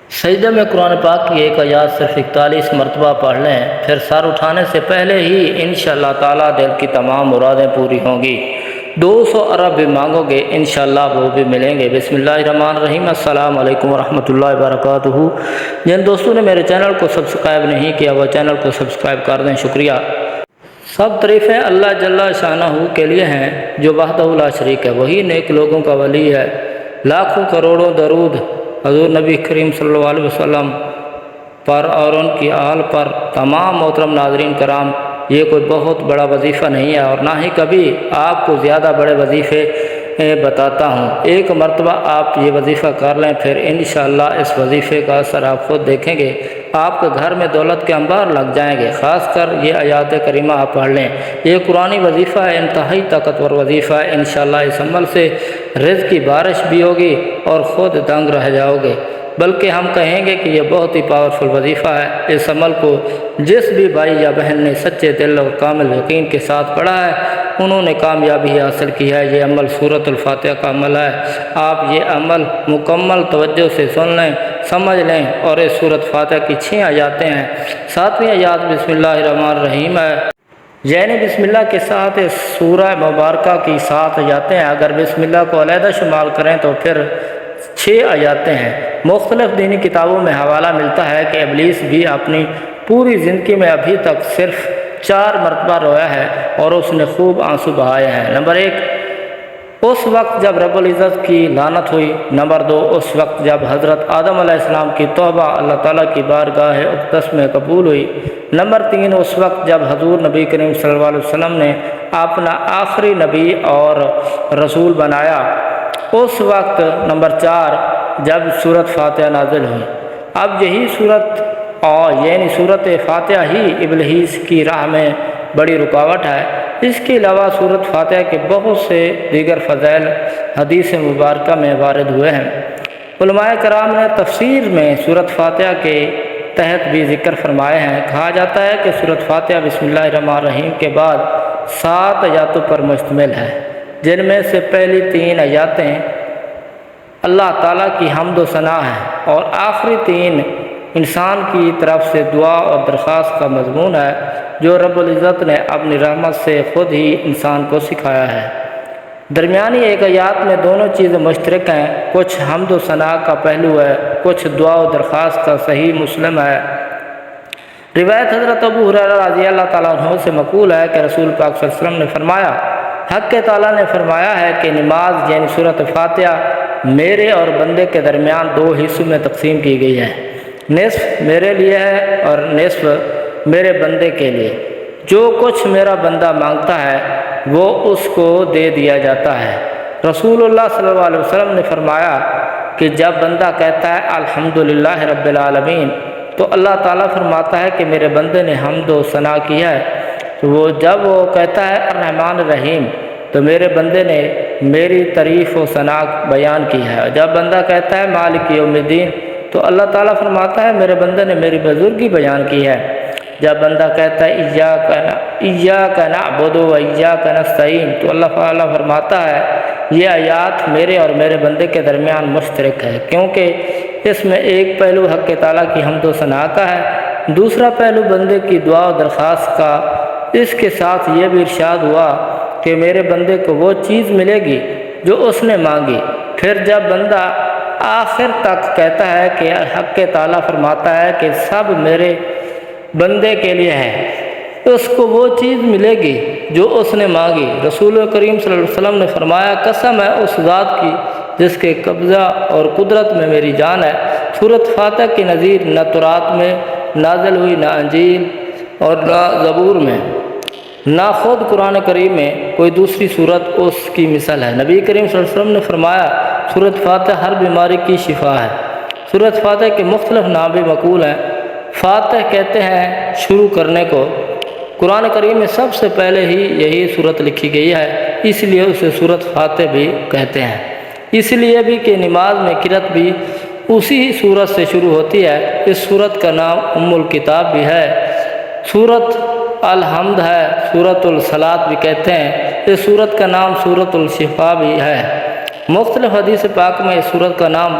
سجدے میں قرآن پاک کی ایک آیات صرف 41 مرتبہ پڑھ لیں، پھر سر اٹھانے سے پہلے ہی انشاءاللہ تعالیٰ دل کی تمام مرادیں پوری ہوں گی۔ 200 ارب بھی مانگو گے انشاءاللہ وہ بھی ملیں گے۔ بسم اللہ الرحمن الرحیم۔ السلام علیکم ورحمۃ اللہ وبرکاتہ۔ جن دوستوں نے میرے چینل کو سبسکرائب نہیں کیا وہ چینل کو سبسکرائب کر دیں، شکریہ۔ سب تعریفیں اللہ جل شانہ کے لیے ہیں جو وحدہ لا شریک ہے، وہی نیک لوگوں کا ولی ہے۔ لاکھوں کروڑوں درود حضور نبی کریم صلی اللہ علیہ وسلم پر اور ان کی آل پر۔ تمام محترم ناظرین کرام، یہ کوئی بہت بڑا وظیفہ نہیں ہے اور نہ ہی کبھی آپ کو زیادہ بڑے وظیفے بتاتا ہوں۔ ایک مرتبہ آپ یہ وظیفہ کر لیں، پھر انشاءاللہ اس وظیفے کا اثر آپ خود دیکھیں گے۔ آپ کے گھر میں دولت کے انبار لگ جائیں گے۔ خاص کر یہ آیات کریمہ آپ پڑھ لیں، یہ قرآنی وظیفہ ہے، انتہائی طاقتور وظیفہ ہے۔ انشاءاللہ اس عمل سے رزق کی بارش بھی ہوگی اور خود دنگ رہ جاؤ گے، بلکہ ہم کہیں گے کہ یہ بہت ہی پاورفل وظیفہ ہے۔ اس عمل کو جس بھی بھائی یا بہن نے سچے دل اور کامل یقین کے ساتھ پڑھا ہے انہوں نے کامیابی حاصل کی ہے۔ یہ عمل سورۃ الفاتحہ کا عمل ہے۔ آپ یہ عمل مکمل توجہ سے سن لیں، سمجھ لیں، اور اس سورۃ فاتحہ کی 6 آیاتیں ہیں۔ 7ویں آیات بسم اللہ الرحمن الرحیم ہے، یعنی بسم اللہ کے ساتھ اس سورہ مبارکہ کی 7 آیاتیں ہیں۔ اگر بسم اللہ کو علیحدہ شمار کریں تو پھر 6 آیاتیں ہیں۔ مختلف دینی کتابوں میں حوالہ ملتا ہے کہ ابلیس بھی اپنی پوری زندگی میں ابھی تک صرف 4 مرتبہ رویا ہے اور اس نے خوب آنسو بہائے ہیں۔ نمبر 1، اس وقت جب رب العزت کی لعنت ہوئی۔ نمبر 2، اس وقت جب حضرت آدم علیہ السلام کی توبہ اللہ تعالیٰ کی بارگاہ اقدس میں قبول ہوئی۔ نمبر 3، اس وقت جب حضور نبی کریم صلی اللہ علیہ وسلم نے اپنا آخری نبی اور رسول بنایا اس وقت۔ نمبر 4، جب سورۃ فاتحہ نازل ہوئی۔ اب یہی سورۃ یعنی سورۃ فاتحہ ہی ابلیس کی راہ میں بڑی رکاوٹ ہے۔ اس کے علاوہ سورۃ فاتحہ کے بہت سے دیگر فضائل حدیث مبارکہ میں وارد ہوئے ہیں۔ علماء کرام نے تفسیر میں سورۃ فاتحہ کے تحت بھی ذکر فرمائے ہیں۔ کہا جاتا ہے کہ سورۃ فاتحہ بسم اللہ الرحمن الرحیم کے بعد 7 آیاتوں پر مشتمل ہے، جن میں سے پہلی 3 آیاتیں اللہ تعالیٰ کی حمد و ثنا ہے اور آخری 3 انسان کی طرف سے دعا اور درخواست کا مضمون ہے جو رب العزت نے اپنی رحمت سے خود ہی انسان کو سکھایا ہے۔ درمیانی ایک آیات میں دونوں چیزیں مشترک ہیں، کچھ حمد و ثنا کا پہلو ہے، کچھ دعا و درخواست کا۔ صحیح مسلم ہے، روایت حضرت ابو ہریرہ رضی اللہ تعالیٰ عنہ سے مقول ہے کہ رسول پاک صلی اللہ علیہ وسلم نے فرمایا، حق تعالیٰ نے فرمایا ہے کہ نماز یعنی سورۃ فاتحہ میرے اور بندے کے درمیان 2 حصوں میں تقسیم کی گئی ہے، نصف میرے لیے ہے اور نصف میرے بندے کے لیے۔ جو کچھ میرا بندہ مانگتا ہے وہ اس کو دے دیا جاتا ہے۔ رسول اللہ صلی اللہ علیہ وسلم نے فرمایا کہ جب بندہ کہتا ہے الحمدللہ رب العالمین تو اللہ تعالیٰ فرماتا ہے کہ میرے بندے نے حمد و ثنا کیا ہے۔ تو جب وہ کہتا ہے الرحمن الرحیم تو میرے بندے نے میری تعریف و ثنا بیان کی ہے۔ جب بندہ کہتا ہے مالک یوم الدین تو اللہ تعالیٰ فرماتا ہے میرے بندے نے میری بزرگی بیان کی ہے۔ جب بندہ کہتا ہے ایاک نعبد و ایاک نستعین تو اللہ تعالیٰ فرماتا ہے یہ آیات میرے اور میرے بندے کے درمیان مشترک ہے، کیونکہ اس میں ایک پہلو حق تعالیٰ کی حمد و ثنا کا ہے، دوسرا پہلو بندے کی دعا و درخواست کا۔ اس کے ساتھ یہ بھی ارشاد ہوا کہ میرے بندے کو وہ چیز ملے گی جو اس نے مانگی۔ پھر جب بندہ آخر تک کہتا ہے کہ حق تعالیٰ فرماتا ہے کہ سب میرے بندے کے لیے ہے، اس کو وہ چیز ملے گی جو اس نے مانگی۔ رسول کریم صلی اللہ علیہ وسلم نے فرمایا قسم ہے اس ذات کی جس کے قبضہ اور قدرت میں میری جان ہے، سورۃ فاتحہ کی نظیر نہ تورات میں نازل ہوئی، نہ انجیل اور نہ زبور میں، نہ خود قرآن کریم میں کوئی دوسری صورت اس کی مثل ہے۔ نبی کریم صلی اللہ علیہ وسلم نے فرمایا سورۃ فاتحہ ہر بیماری کی شفا ہے۔ سورۃ فاتحہ کے مختلف نام بھی مقول ہیں۔ فاتح کہتے ہیں شروع کرنے کو۔ قرآن کریم میں سب سے پہلے ہی یہی صورت لکھی گئی ہے، اس لیے اسے سورۃ فاتح بھی کہتے ہیں۔ اس لیے بھی کہ نماز میں قرأت بھی اسی صورت سے شروع ہوتی ہے۔ اس صورت کا نام ام الکتاب بھی ہے، سورۃ الحمد ہے، سورۃ الصلاۃ بھی کہتے ہیں۔ اس صورت کا نام سورۃ الشفاء بھی ہے۔ مختلف حدیث پاک میں اس سورت کا نام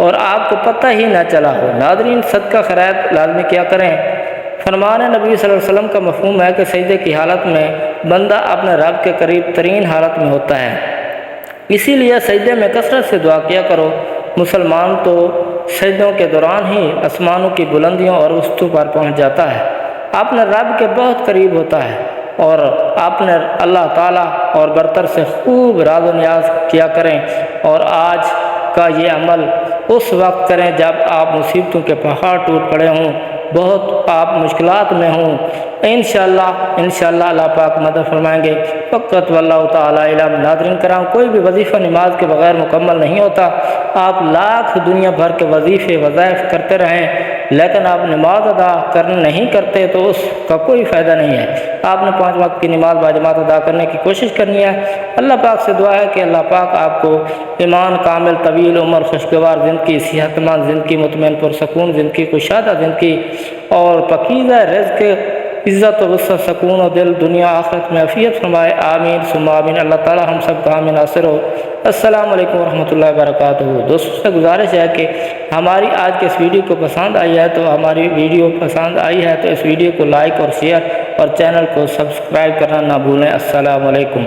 اور آپ کو پتہ ہی نہ چلا ہو۔ ناظرین، صدقہ خیرات لازمی کیا کریں۔ فرمان نبی صلی اللہ علیہ وسلم کا مفہوم ہے کہ سجدے کی حالت میں بندہ اپنے رب کے قریب ترین حالت میں ہوتا ہے، اسی لیے سجدے میں کثرت سے دعا کیا کرو۔ مسلمان تو سجدوں کے دوران ہی آسمانوں کی بلندیوں اور وسطوں پر پہنچ جاتا ہے، اپنے رب کے بہت قریب ہوتا ہے، اور اپنے اللہ تعالیٰ اور برتر سے خوب راز و نیاز کیا کریں، اور آج کا یہ عمل اس وقت کریں جب آپ مصیبتوں کے پہاڑ ٹوٹ پڑے ہوں، بہت آپ مشکلات میں ہوں۔ انشاءاللہ اللہ پاک مدد فرمائیں گے۔ فقط واللہ تعالی علم۔ ناظرین کرام، کوئی بھی وظیفہ نماز کے بغیر مکمل نہیں ہوتا۔ آپ لاکھ دنیا بھر کے وظیفے وظائف کرتے رہیں، لیکن آپ نماز ادا نہیں کرتے تو اس کا کوئی فائدہ نہیں ہے۔ آپ نے 5 وقت کی نماز باجماعت ادا کرنے کی کوشش کرنی ہے۔ اللہ پاک سے دعا ہے کہ اللہ پاک آپ کو ایمان کامل، طویل عمر، خوشگوار زندگی، صحت مند زندگی، مطمئن پرسکون زندگی، کشادہ زندگی اور پاکیزہ رزق، عزت و وسعت، سکون و دل، دنیا آخرت میں عافیت فرمائے۔ آمین ثم آمین۔ اللہ تعالی ہم سب کا حامی ناصر ہو۔ السلام علیکم ورحمۃ اللہ وبرکاتہ۔ دوستوں سے گزارش ہے کہ ہماری آج کے اس ویڈیو کو پسند آئی ہے تو اس ویڈیو کو لائک اور شیئر اور چینل کو سبسکرائب کرنا نہ بھولیں۔ السلام علیکم۔